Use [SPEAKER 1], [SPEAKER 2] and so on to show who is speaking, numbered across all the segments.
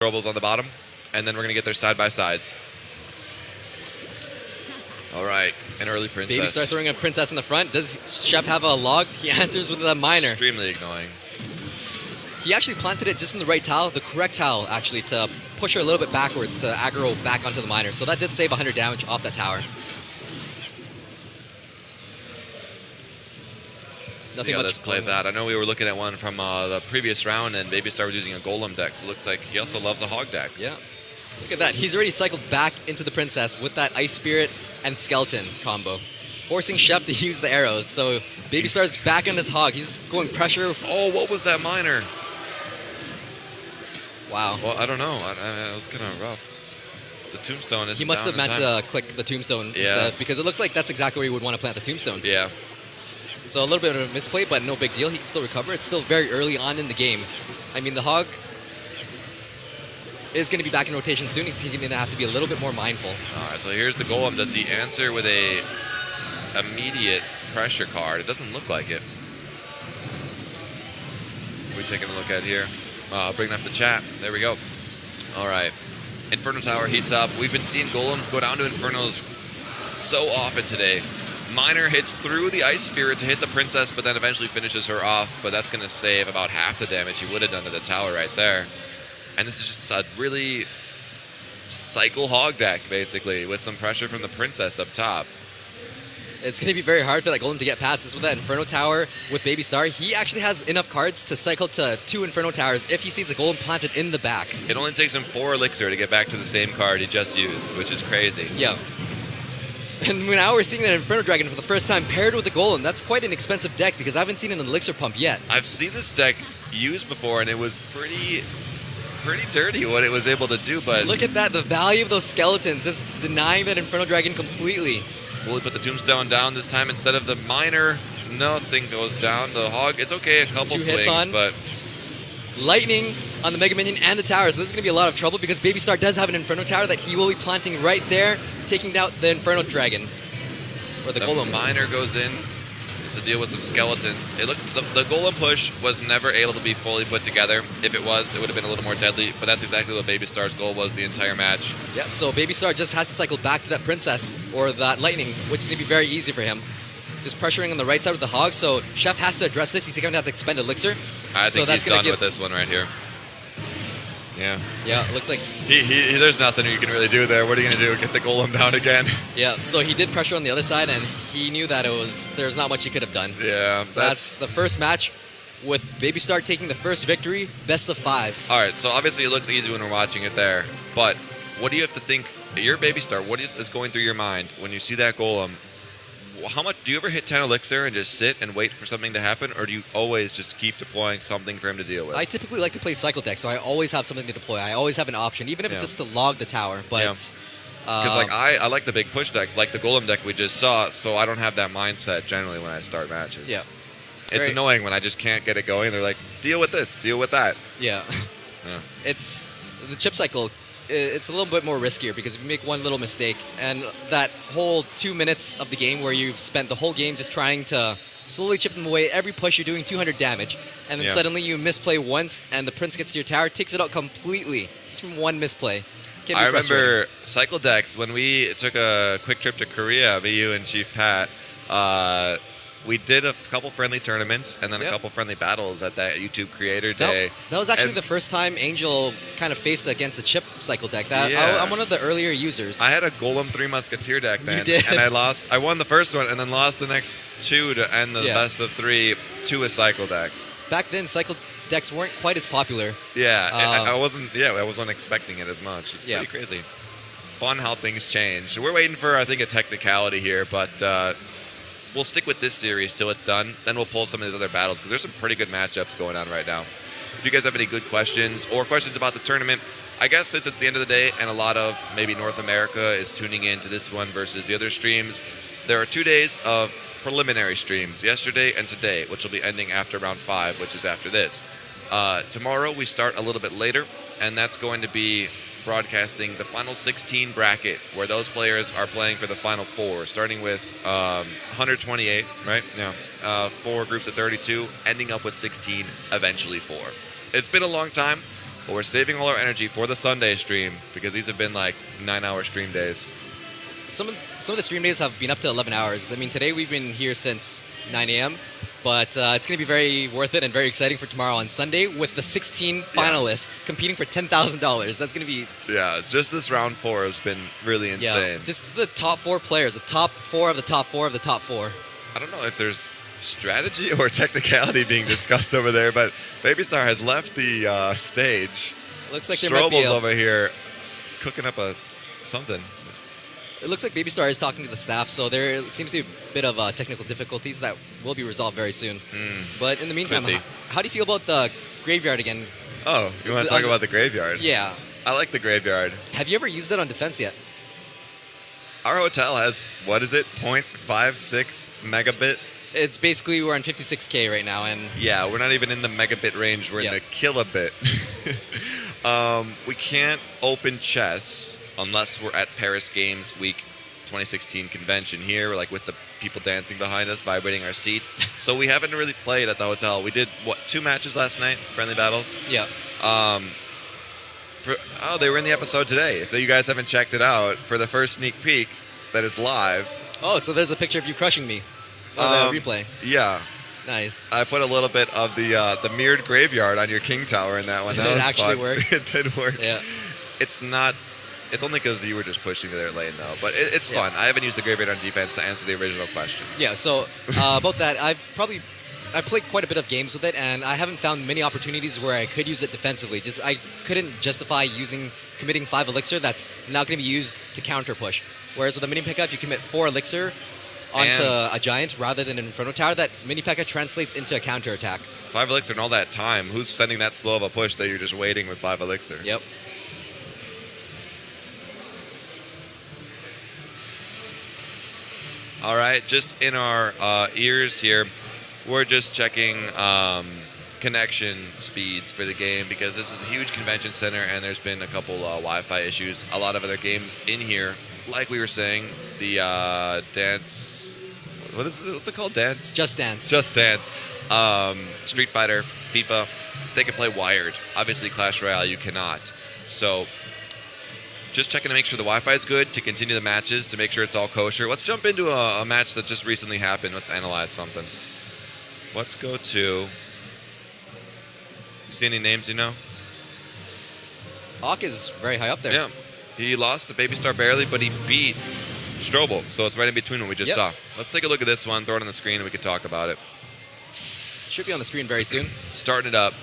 [SPEAKER 1] ChefStrobels on the bottom, and then we're going to get their side-by-sides. All right, an early princess.
[SPEAKER 2] BabyStar throwing a princess in the front. Does Chef have a log? He answers with a minor.
[SPEAKER 1] Extremely annoying.
[SPEAKER 2] He actually planted it just in the right tile, the correct tile, actually, to push her a little bit backwards to aggro back onto the minor. So that did save 100 damage off that tower.
[SPEAKER 1] See how this plays out. I know we were looking at one from the previous round, and BabyStar was using a golem deck, so it looks like he also loves a hog deck.
[SPEAKER 2] Yeah. Look at that. He's already cycled back into the princess with that Ice Spirit and Skeleton combo, forcing Chef to use the arrows. So BabyStar's back on his hog. He's going pressure.
[SPEAKER 1] Oh, what was that minor?
[SPEAKER 2] Wow.
[SPEAKER 1] Well, I don't know. It was kind of rough. The tombstone is.
[SPEAKER 2] He must have meant to click the tombstone instead, because it looked like that's exactly where you would want to plant the tombstone.
[SPEAKER 1] Yeah.
[SPEAKER 2] So a little bit of a misplay, but no big deal. He can still recover. It's still very early on in the game. I mean, the hog is going to be back in rotation soon. He's going to have to be a little bit more mindful.
[SPEAKER 1] All right, so here's the golem. Does he answer with a immediate pressure card? It doesn't look like it. We're taking a look at here. Bringing up the chat. There we go. All right. Inferno Tower heats up. We've been seeing golems go down to Infernos so often today. Minor hits through the Ice Spirit to hit the princess, but then eventually finishes her off. But that's going to save about half the damage he would have done to the tower right there. And this is just a really cycle hog deck, basically, with some pressure from the princess up top.
[SPEAKER 2] It's going to be very hard for that golem to get past this with that Inferno Tower with BabyStar. He actually has enough cards to cycle to 2 Inferno Towers if he sees a golem planted in the back.
[SPEAKER 1] It only takes him 4 elixir to get back to the same card he just used, which is crazy.
[SPEAKER 2] Yeah. And now we're seeing that Inferno Dragon for the first time paired with the golem. That's quite an expensive deck because I haven't seen an elixir pump yet.
[SPEAKER 1] I've seen this deck used before, and it was pretty dirty what it was able to do, but...
[SPEAKER 2] Look at that, the value of those skeletons, just denying that Inferno Dragon completely.
[SPEAKER 1] Will he put the tombstone down this time instead of the minor? Nothing goes down. The hog, it's okay, a couple
[SPEAKER 2] 2
[SPEAKER 1] swings,
[SPEAKER 2] hits on.
[SPEAKER 1] but...
[SPEAKER 2] Lightning on the Mega Minion and the tower, so this is going to be a lot of trouble because BabyStar does have an Inferno Tower that he will be planting right there, taking out the Inferno Dragon. Or the golem.
[SPEAKER 1] Minor goes in to deal with some skeletons. It looked the golem push was never able to be fully put together. If it was, it would have been a little more deadly, but that's exactly what BabyStar's goal was the entire match.
[SPEAKER 2] Yep, so BabyStar just has to cycle back to that princess or that lightning, which is going to be very easy for him. Just pressuring on the right side with the hog, so Chef has to address this. He's going to have to expend elixir.
[SPEAKER 1] I think he's done with this one right here. Yeah.
[SPEAKER 2] Yeah, it looks like...
[SPEAKER 1] There's nothing you can really do there. What are you going to do? Get the golem down again?
[SPEAKER 2] Yeah, so he did pressure on the other side, and he knew that there's not much he could have done.
[SPEAKER 1] Yeah.
[SPEAKER 2] So that's the first match with BabyStar taking the first victory, best of 5.
[SPEAKER 1] All right, so obviously it looks easy when we're watching it there, but what do you have to think? You're BabyStar. What is going through your mind when you see that golem? How much do you ever hit 10 elixir and just sit and wait for something to happen, or do you always just keep deploying something for him to deal with?
[SPEAKER 2] I typically like to play cycle deck, so I always have something to deploy. I always have an option, even if it's just to log the tower. But
[SPEAKER 1] because like I like the big push decks, like the golem deck we just saw, so I don't have that mindset generally when I start matches.
[SPEAKER 2] Yeah,
[SPEAKER 1] it's annoying when I just can't get it going. They're like, deal with this, deal with that.
[SPEAKER 2] Yeah, it's the chip cycle. It's a little bit more riskier because if you make one little mistake and that whole 2 minutes of the game where you've spent the whole game just trying to slowly chip them away, every push you're doing 200 damage, and then suddenly you misplay once and the prince gets to your tower, takes it out completely just from one misplay.
[SPEAKER 1] I remember cycle decks when we took a quick trip to Korea, me, you, and Chief Pat. We did a couple friendly tournaments and then a couple friendly battles at that YouTube Creator Day.
[SPEAKER 2] That was actually the first time Angel kind of faced against a chip cycle deck. I'm one of the earlier users.
[SPEAKER 1] I had a Golem 3 Musketeer deck then,
[SPEAKER 2] you did.
[SPEAKER 1] and I lost. I won the first one and then lost the next 2 to end the best of 3 to a cycle deck.
[SPEAKER 2] Back then, cycle decks weren't quite as popular.
[SPEAKER 1] Yeah, I wasn't expecting it as much. It's pretty crazy. Fun how things change. We're waiting for, I think, a technicality here, but we'll stick with this series till it's done. Then we'll pull some of these other battles because there's some pretty good matchups going on right now. If you guys have any good questions or questions about the tournament, I guess since it's the end of the day and a lot of maybe North America is tuning in to this one versus the other streams, there are 2 days of preliminary streams, yesterday and today, which will be ending after round 5, which is after this. Tomorrow we start a little bit later, and that's going to be broadcasting the final 16 bracket, where those players are playing for the final 4, starting with 128, right? Yeah. 4 groups of 32, ending up with 16, eventually 4. It's been a long time, but we're saving all our energy for the Sunday stream because these have been like 9-hour stream days.
[SPEAKER 2] Some of the stream days have been up to 11 hours. I mean, today we've been here since 9 a.m., but it's going to be very worth it and very exciting for tomorrow on Sunday with the 16 finalists competing for $10,000. That's going to be...
[SPEAKER 1] Yeah, just this round 4 has been really insane.
[SPEAKER 2] Yeah, just the top 4 players, the top 4 of the top 4 of the top 4.
[SPEAKER 1] I don't know if there's strategy or technicality being discussed over there, but BabyStar has left the stage.
[SPEAKER 2] Looks like there might be
[SPEAKER 1] Strobel's over here cooking up something.
[SPEAKER 2] It looks like BabyStar is talking to the staff, so there seems to be a bit of technical difficulties that will be resolved very soon. But in the meantime, how do you feel about the graveyard again?
[SPEAKER 1] Oh, you want to talk about the graveyard?
[SPEAKER 2] Yeah.
[SPEAKER 1] I like the graveyard.
[SPEAKER 2] Have you ever used it on defense yet?
[SPEAKER 1] Our hotel has, what is it, 0.56 megabit?
[SPEAKER 2] It's basically, we're on 56K right now, and...
[SPEAKER 1] Yeah, we're not even in the megabit range, we're in the kilobit. We can't open chess unless we're at Paris Games Week 2016 convention here, like with the people dancing behind us, vibrating our seats. So we haven't really played at the hotel. We did, 2 matches last night, friendly battles?
[SPEAKER 2] Yeah.
[SPEAKER 1] They were in the episode today. If you guys haven't checked it out, for the first sneak peek that is live.
[SPEAKER 2] Oh, so there's a picture of you crushing me. The replay.
[SPEAKER 1] Yeah.
[SPEAKER 2] Nice.
[SPEAKER 1] I put a little bit of the mirrored graveyard on your king tower in that one. That
[SPEAKER 2] did
[SPEAKER 1] was
[SPEAKER 2] actually
[SPEAKER 1] fun.
[SPEAKER 2] work?
[SPEAKER 1] It did work.
[SPEAKER 2] Yeah.
[SPEAKER 1] It's only because you were just pushing their lane, though. But it's fun. I haven't used the graveyard on defense to answer the original question.
[SPEAKER 2] Yeah, so about that, I've played quite a bit of games with it, and I haven't found many opportunities where I could use it defensively. I couldn't justify committing 5 elixir that's not going to be used to counter push. Whereas with a mini P.E.K.K.A, if you commit 4 elixir onto a giant rather than an Inferno Tower, that mini P.E.K.K.A translates into a counter attack.
[SPEAKER 1] 5 elixir and all that time. Who's sending that slow of a push that you're just waiting with 5 elixir?
[SPEAKER 2] Yep.
[SPEAKER 1] All right, just in our ears here, we're just checking connection speeds for the game because this is a huge convention center and there's been a couple Wi-Fi issues. A lot of other games in here, like we were saying, the dance. What's it called? Dance?
[SPEAKER 2] Just Dance.
[SPEAKER 1] Just Dance. Street Fighter, FIFA, they can play wired. Obviously, Clash Royale, you cannot. So, just checking to make sure the Wi-Fi is good to continue the matches, to make sure it's all kosher. Let's jump into a match that just recently happened. Let's analyze something. Let's go to... You see any names you know?
[SPEAKER 2] Hawk is very high up there.
[SPEAKER 1] Yeah. He lost to BabyStar barely, but he beat Strobel. So it's right in between what we just saw. Let's take a look at this one, throw it on the screen, and we can talk about it.
[SPEAKER 2] Should be on the screen very soon.
[SPEAKER 1] Starting it up.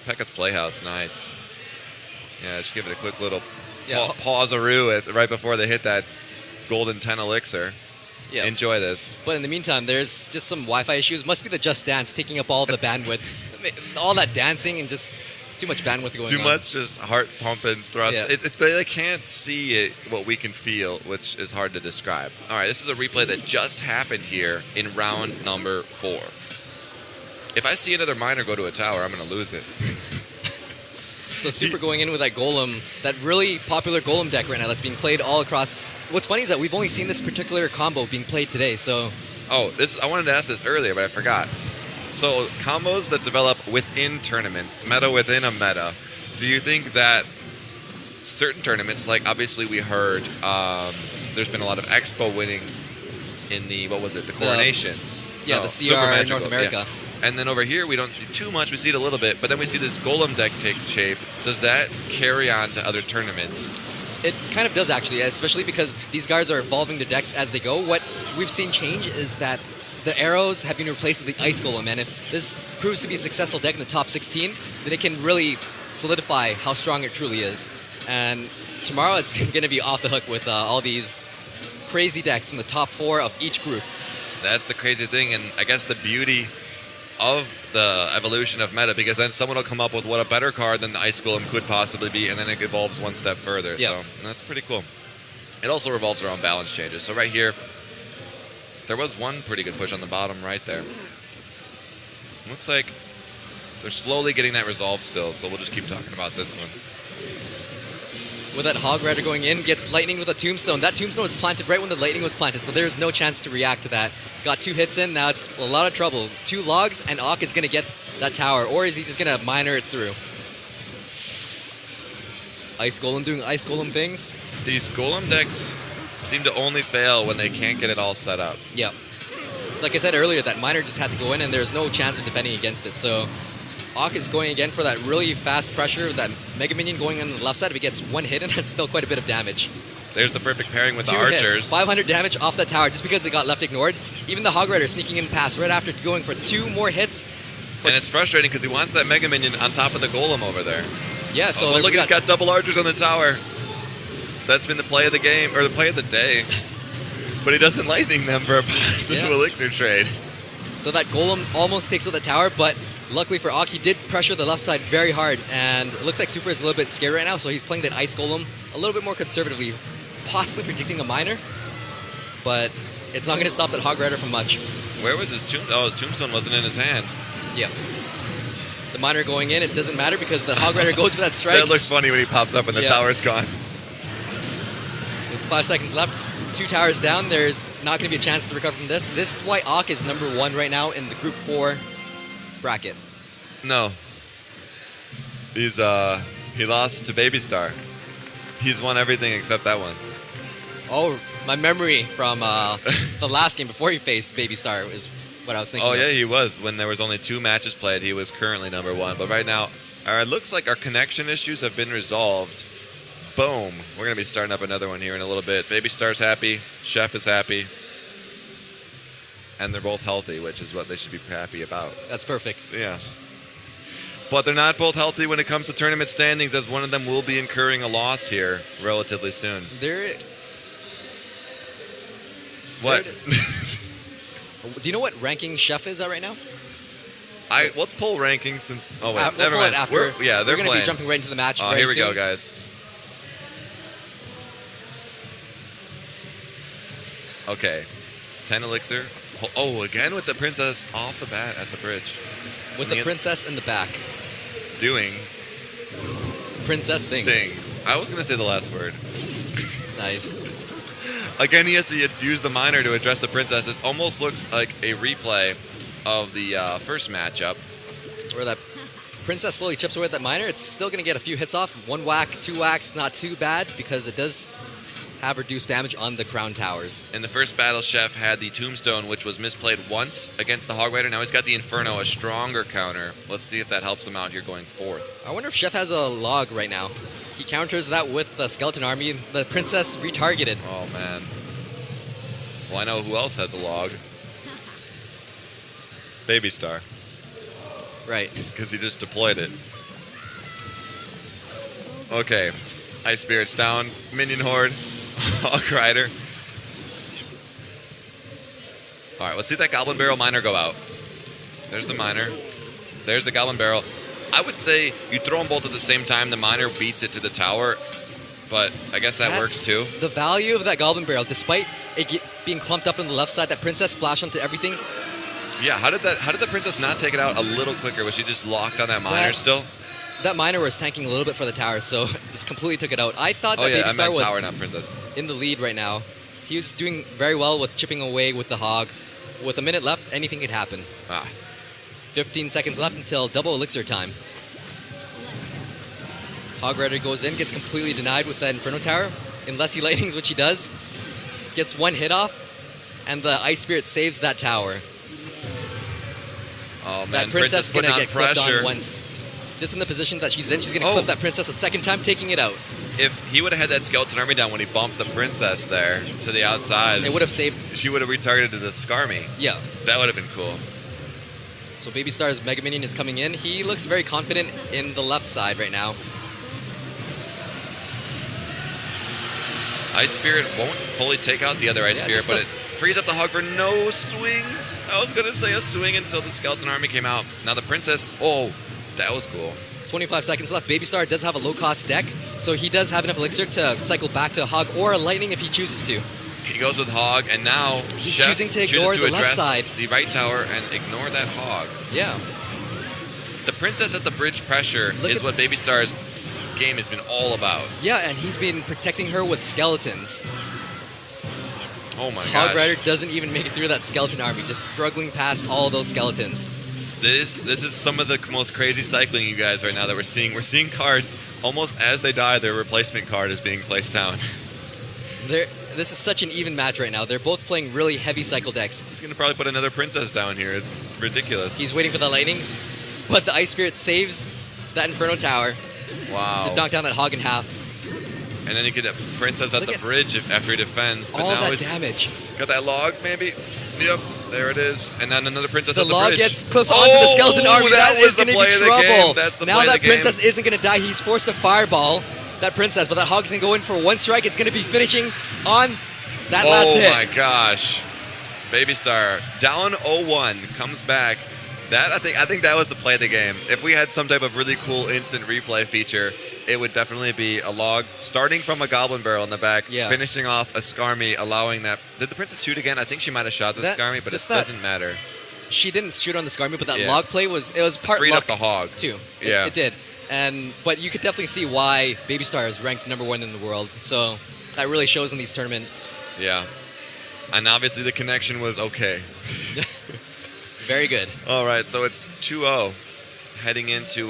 [SPEAKER 1] Pekka's Playhouse, nice. Yeah, just give it a quick little pause-a-roo right before they hit that golden 10 elixir. Yeah. Enjoy this.
[SPEAKER 2] But in the meantime, there's just some Wi-Fi issues. Must be the Just Dance taking up all of the bandwidth. All that dancing and just too much bandwidth going on.
[SPEAKER 1] Too much just heart pumping thrust.
[SPEAKER 2] Yeah.
[SPEAKER 1] They can't see what we can feel, which is hard to describe. All right, this is a replay that just happened here in round number 4. If I see another miner go to a tower, I'm going to lose it.
[SPEAKER 2] So Super going in with that Golem, that really popular Golem deck right now that's being played all across. What's funny is that we've only seen this particular combo being played today, so...
[SPEAKER 1] Oh, I wanted to ask this earlier, but I forgot. So combos that develop within tournaments, meta within a meta, do you think that certain tournaments, like obviously we heard there's been a lot of Expo winning in the, the Coronations?
[SPEAKER 2] The CR North America.
[SPEAKER 1] Yeah. And then over here, we don't see too much. We see it a little bit, but then we see this Golem deck take shape. Does that carry on to other tournaments?
[SPEAKER 2] It kind of does, actually, especially because these guys are evolving their decks as they go. What we've seen change is that the arrows have been replaced with the Ice Golem, and if this proves to be a successful deck in the top 16, then it can really solidify how strong it truly is. And tomorrow, it's going to be off the hook with all these crazy decks from the top 4 of each group.
[SPEAKER 1] That's the crazy thing, and I guess the beauty of the evolution of meta, because then someone will come up with what a better card than the Ice Golem could possibly be, and then it evolves one step further.
[SPEAKER 2] Yep.
[SPEAKER 1] So that's pretty cool. It also revolves around balance changes. So right here, there was one pretty good push on the bottom right there. Looks like they're slowly getting that resolved still, so we'll just keep talking about this one.
[SPEAKER 2] With that Hog Rider going in, gets Lightning with a Tombstone. That Tombstone was planted right when the Lightning was planted, so there's no chance to react to that. Got 2 hits in, now it's a lot of trouble. 2 logs, and Ock is going to get that tower, or is he just going to miner it through? Ice Golem doing Ice Golem things.
[SPEAKER 1] These Golem decks seem to only fail when they can't get it all set up.
[SPEAKER 2] Yep. Like I said earlier, that miner just had to go in and there's no chance of defending against it. So Auk is going again for that really fast pressure, that Mega Minion going on the left side. If he gets one hit, and that's still quite a bit of damage.
[SPEAKER 1] There's the perfect pairing with the
[SPEAKER 2] 2
[SPEAKER 1] archers.
[SPEAKER 2] hits, 500 damage off that tower just because it got left ignored. Even the Hog Rider sneaking in past right after going for 2 more hits.
[SPEAKER 1] And it's frustrating because he wants that Mega Minion on top of the Golem over there.
[SPEAKER 2] Yeah, so
[SPEAKER 1] but look, he's got double archers on the tower. That's been the play of the game, or the play of the day. But he doesn't lightning them for a possible elixir trade.
[SPEAKER 2] So that Golem almost takes out the tower, but luckily for Auk, he did pressure the left side very hard. And it looks like Super is a little bit scared right now, so he's playing that Ice Golem a little bit more conservatively, possibly predicting a miner. But it's not going to stop that Hog Rider from much.
[SPEAKER 1] Where was his tombstone? Oh, his tombstone wasn't in his hand.
[SPEAKER 2] Yep. The miner going in, it doesn't matter because the Hog Rider goes for that strike.
[SPEAKER 1] That looks funny when he pops up and the tower's gone.
[SPEAKER 2] With 5 seconds left, 2 towers down, there's not going to be a chance to recover from this. This is why Auk is number 1 right now in the Group 4 bracket.
[SPEAKER 1] No. He lost to BabyStar. He's won everything except that one.
[SPEAKER 2] Oh, my memory from the last game before he faced BabyStar is what I was thinking.
[SPEAKER 1] Oh, yeah, he was. When there was only 2 matches played, he was currently number 1. But right now, it looks like our connection issues have been resolved. Boom. We're going to be starting up another one here in a little bit. BabyStar's happy. Chef is happy. And they're both healthy, which is what they should be happy about.
[SPEAKER 2] That's perfect.
[SPEAKER 1] Yeah. But they're not both healthy when it comes to tournament standings, as one of them will be incurring a loss here relatively soon. What?
[SPEAKER 2] Do you know what ranking Chef is at right now?
[SPEAKER 1] Let's pull rankings since. Oh wait,
[SPEAKER 2] we'll
[SPEAKER 1] never mind.
[SPEAKER 2] After.
[SPEAKER 1] They're
[SPEAKER 2] going to be jumping right into the match.
[SPEAKER 1] Here we go, guys. Okay, 10 elixir. Oh, again with the princess off the bat at the bridge.
[SPEAKER 2] With the princess in the back.
[SPEAKER 1] Doing
[SPEAKER 2] princess things.
[SPEAKER 1] I was going to say the last word.
[SPEAKER 2] Nice.
[SPEAKER 1] Again, he has to use the miner to address the princess. This almost looks like a replay of the first matchup.
[SPEAKER 2] Where that princess slowly chips away at that miner. It's still going to get a few hits off. 1 whack, 2 whacks, not too bad because it does have reduced damage on the crown towers.
[SPEAKER 1] In the first battle, Chef had the tombstone, which was misplayed once against the Hog Rider. Now he's got the Inferno, a stronger counter. Let's see if that helps him out here going forth.
[SPEAKER 2] I wonder if Chef has a log right now. He counters that with the skeleton army. The princess retargeted.
[SPEAKER 1] Oh, man. Well, I know who else has a log. BabyStar.
[SPEAKER 2] Right.
[SPEAKER 1] Because he just deployed it. Okay. Ice Spirit's down. Minion Horde. Hog Rider. All right, let's see that Goblin Barrel Miner go out. There's the Miner. There's the Goblin Barrel. I would say you throw them both at the same time. The Miner beats it to the tower, but I guess that works too.
[SPEAKER 2] The value of that Goblin Barrel, despite it being clumped up on the left side, that princess splashed onto everything.
[SPEAKER 1] Yeah, how did the princess not take it out a little quicker? Was she just locked on that Miner still?
[SPEAKER 2] That Miner was tanking a little bit for the tower, so just completely took it out. I thought that BabyStar was
[SPEAKER 1] tower, not princess.
[SPEAKER 2] In the lead right now. He was doing very well with chipping away with the Hog. With a minute left, anything could happen. 15 seconds left until double elixir time. Hog Rider goes in, gets completely denied with that Inferno Tower. Unless he lightnings, which he does. Gets 1 hit off, and the Ice Spirit saves that tower.
[SPEAKER 1] Oh man,
[SPEAKER 2] that princess is going to get clipped
[SPEAKER 1] pressure
[SPEAKER 2] on once. Just in the position that she's in, she's going to clip that princess a second time, taking it out.
[SPEAKER 1] If he would have had that skeleton army down when he bumped the princess there to the outside,
[SPEAKER 2] it would have saved.
[SPEAKER 1] She would have retargeted the Skarmy.
[SPEAKER 2] Yeah.
[SPEAKER 1] That would have been cool.
[SPEAKER 2] So BabyStar's Mega Minion is coming in. He looks very confident in the left side right now.
[SPEAKER 1] Ice Spirit won't fully take out the other Ice Spirit, but it frees up the Hog for no swings. I was going to say a swing until the skeleton army came out. Now the princess, that was cool.
[SPEAKER 2] 25 seconds left. BabyStar does have a low-cost deck, so he does have enough elixir to cycle back to a Hog or a Lightning if he chooses to.
[SPEAKER 1] He goes with Hog, and now
[SPEAKER 2] he's choosing to ignore the left side.
[SPEAKER 1] The right tower and ignore that Hog.
[SPEAKER 2] Yeah.
[SPEAKER 1] The princess at the bridge pressure is what BabyStar's game has been all about.
[SPEAKER 2] Yeah, and he's been protecting her with skeletons.
[SPEAKER 1] Oh my gosh.
[SPEAKER 2] Hog Rider doesn't even make it through that skeleton army, just struggling past all those skeletons.
[SPEAKER 1] This is some of the most crazy cycling, you guys, right now that we're seeing. We're seeing cards almost as they die. Their replacement card is being placed down.
[SPEAKER 2] This is such an even match right now. They're both playing really heavy cycle decks.
[SPEAKER 1] He's going to probably put another princess down here. It's ridiculous.
[SPEAKER 2] He's waiting for the lightnings, but the Ice Spirit saves that Inferno Tower to knock down that hog in half.
[SPEAKER 1] And then he get a princess at the bridge after he defends. But
[SPEAKER 2] all
[SPEAKER 1] now
[SPEAKER 2] that damage.
[SPEAKER 1] Got that log, maybe? Yep, there it is. And then another princess at the
[SPEAKER 2] log
[SPEAKER 1] bridge.
[SPEAKER 2] gets clipped onto the skeleton army. That is going to be trouble.
[SPEAKER 1] That's the
[SPEAKER 2] now
[SPEAKER 1] play
[SPEAKER 2] that
[SPEAKER 1] of the game.
[SPEAKER 2] princess isn't going to die. He's forced to fireball that princess, but that hog's going to go in for one strike. It's going to be finishing on that last hit.
[SPEAKER 1] Oh my gosh. BabyStar down 0-1 comes back. I think that was the play of the game. If we had some type of really cool instant replay feature, it would definitely be a log starting from a goblin barrel in the back, finishing off a Skarmy, allowing that. Did the princess shoot again? I think she might have shot the Skarmy, but it doesn't matter.
[SPEAKER 2] She didn't shoot on the Skarmy, but that log play was part
[SPEAKER 1] freed
[SPEAKER 2] luck
[SPEAKER 1] up the hog
[SPEAKER 2] too. It did. But you could definitely see why BabyStar is ranked #1 in the world. So that really shows in these tournaments.
[SPEAKER 1] Yeah. And obviously the connection was okay.
[SPEAKER 2] Very good.
[SPEAKER 1] All right, so it's 2-0 heading into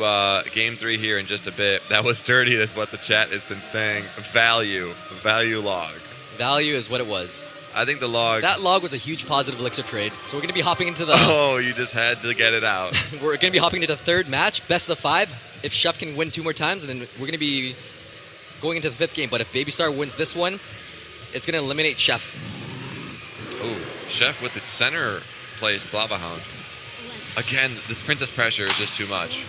[SPEAKER 1] Game 3 here in just a bit. That was dirty. That's what the chat has been saying. Value log.
[SPEAKER 2] Value is what it was.
[SPEAKER 1] I think the log...
[SPEAKER 2] That log was a huge positive elixir trade. So we're going to be hopping into the...
[SPEAKER 1] Oh, you just had to get it out.
[SPEAKER 2] We're going to be hopping into the third match, best of the 5. If Chef can win 2 more times, then we're going to be going into the 5th game. But if BabyStar wins this one, it's going to eliminate Chef.
[SPEAKER 1] Ooh, Chef with the center place Lava Hound. Again, this princess pressure is just too much.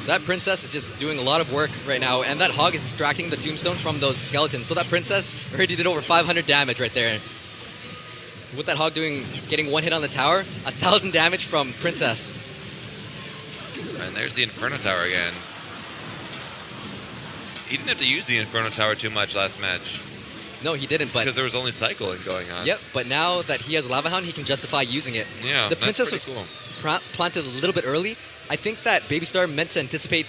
[SPEAKER 2] That princess is just doing a lot of work right now, and that hog is distracting the tombstone from those skeletons. So that princess already did over 500 damage right there. With that hog getting 1 hit on the tower, 1,000 damage from princess.
[SPEAKER 1] And there's the Inferno Tower again. He didn't have to use the Inferno Tower too much last match.
[SPEAKER 2] No, he didn't, but...
[SPEAKER 1] Because there was only cycling going on.
[SPEAKER 2] Yep, but now that he has Lava Hound, he can justify using it.
[SPEAKER 1] Yeah,
[SPEAKER 2] the princess
[SPEAKER 1] that's
[SPEAKER 2] was
[SPEAKER 1] cool.
[SPEAKER 2] planted a little bit early. I think that BabyStar meant to anticipate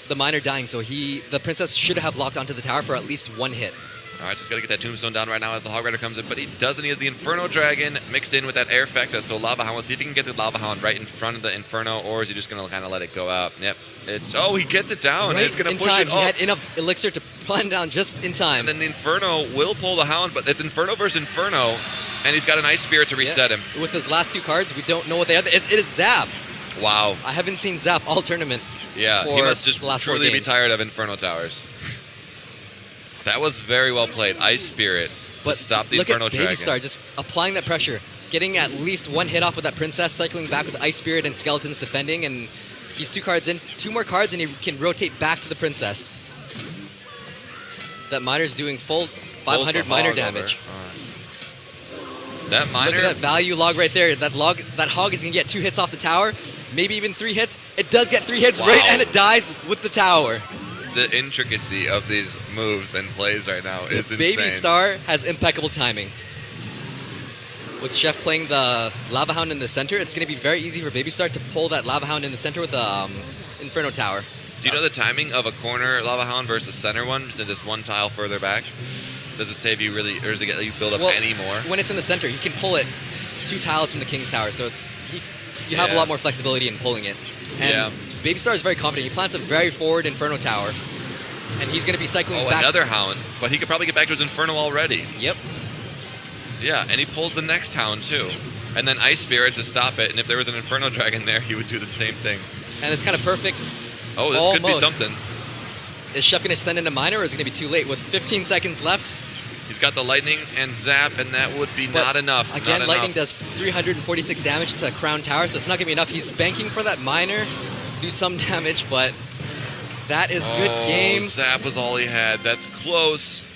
[SPEAKER 2] the miner dying, so the princess should have locked onto the tower for at least 1 hit.
[SPEAKER 1] All right, so he's got to get that tombstone down right now as the Hog Rider comes in, but he doesn't. He has the Inferno Dragon mixed in with that Air Fecta, so Lava Hound. We'll see if he can get the Lava Hound right in front of the Inferno, or is he just going to kind of let it go out? Yep. He gets it down.
[SPEAKER 2] Right
[SPEAKER 1] and it's going to push
[SPEAKER 2] time.
[SPEAKER 1] it
[SPEAKER 2] He
[SPEAKER 1] up.
[SPEAKER 2] had enough elixir to plan down just in time.
[SPEAKER 1] And then the Inferno will pull the Hound, but it's Inferno versus Inferno, and he's got an Ice Spirit to reset him.
[SPEAKER 2] With his last 2 cards, we don't know what they are. It is Zap.
[SPEAKER 1] Wow.
[SPEAKER 2] I haven't seen Zap all tournament.
[SPEAKER 1] Yeah, he must just truly be tired of Inferno Towers. That was very well played. Ice Spirit to stop the Inferno Dragon.
[SPEAKER 2] Look at BabyStar just applying that pressure, getting at least 1 hit off with that princess, cycling back with Ice Spirit and Skeletons defending, and he's 2 cards in, 2 more cards, and he can rotate back to the princess. That miner's doing full 500 miner damage.
[SPEAKER 1] That miner...
[SPEAKER 2] Look at that value log right there. That hog is going to get 2 hits off the tower, maybe even 3 hits. It does get 3 hits right, and it dies with the tower.
[SPEAKER 1] The intricacy of these moves and plays right now is insane.
[SPEAKER 2] BabyStar has impeccable timing. With Chef playing the Lava Hound in the center, it's going to be very easy for BabyStar to pull that Lava Hound in the center with the Inferno Tower.
[SPEAKER 1] Do you know the timing of a corner Lava Hound versus center one, since it's 1 tile further back? Does it save you really, or does it get you build up any more?
[SPEAKER 2] When it's in the center, you can pull it 2 tiles from the King's Tower, so you have a lot more flexibility in pulling it. And BabyStar is very confident. He plants a very forward Inferno Tower, and he's going to be cycling back.
[SPEAKER 1] Another Hound, but he could probably get back to his Inferno already.
[SPEAKER 2] Yep.
[SPEAKER 1] Yeah, and he pulls the next Hound too. And then Ice Spirit to stop it, and if there was an Inferno Dragon there, he would do the same thing.
[SPEAKER 2] And it's kind of perfect.
[SPEAKER 1] Oh, this could be something.
[SPEAKER 2] Is Chef going to send in a miner, or is it going to be too late? With 15 seconds left.
[SPEAKER 1] He's got the Lightning and Zap, and that would be not enough.
[SPEAKER 2] Again, Lightning does 346 damage to the Crown Tower, so it's not going to be enough. He's banking for that miner, do some damage, but that is good game.
[SPEAKER 1] Zap was all he had. That's close,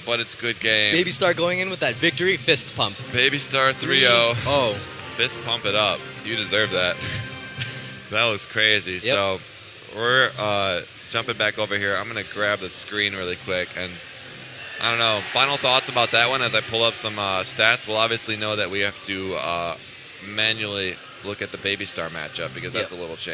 [SPEAKER 1] but it's good game.
[SPEAKER 2] BabyStar going in with that victory fist pump.
[SPEAKER 1] BabyStar 3-0. Oh, fist pump it up. You deserve that. That was crazy. Yep. So we're jumping back over here. I'm going to grab the screen really quick, and I don't know. Final thoughts about that one as I pull up some stats. We'll obviously know that we have to manually look at the BabyStar matchup because that's a little change.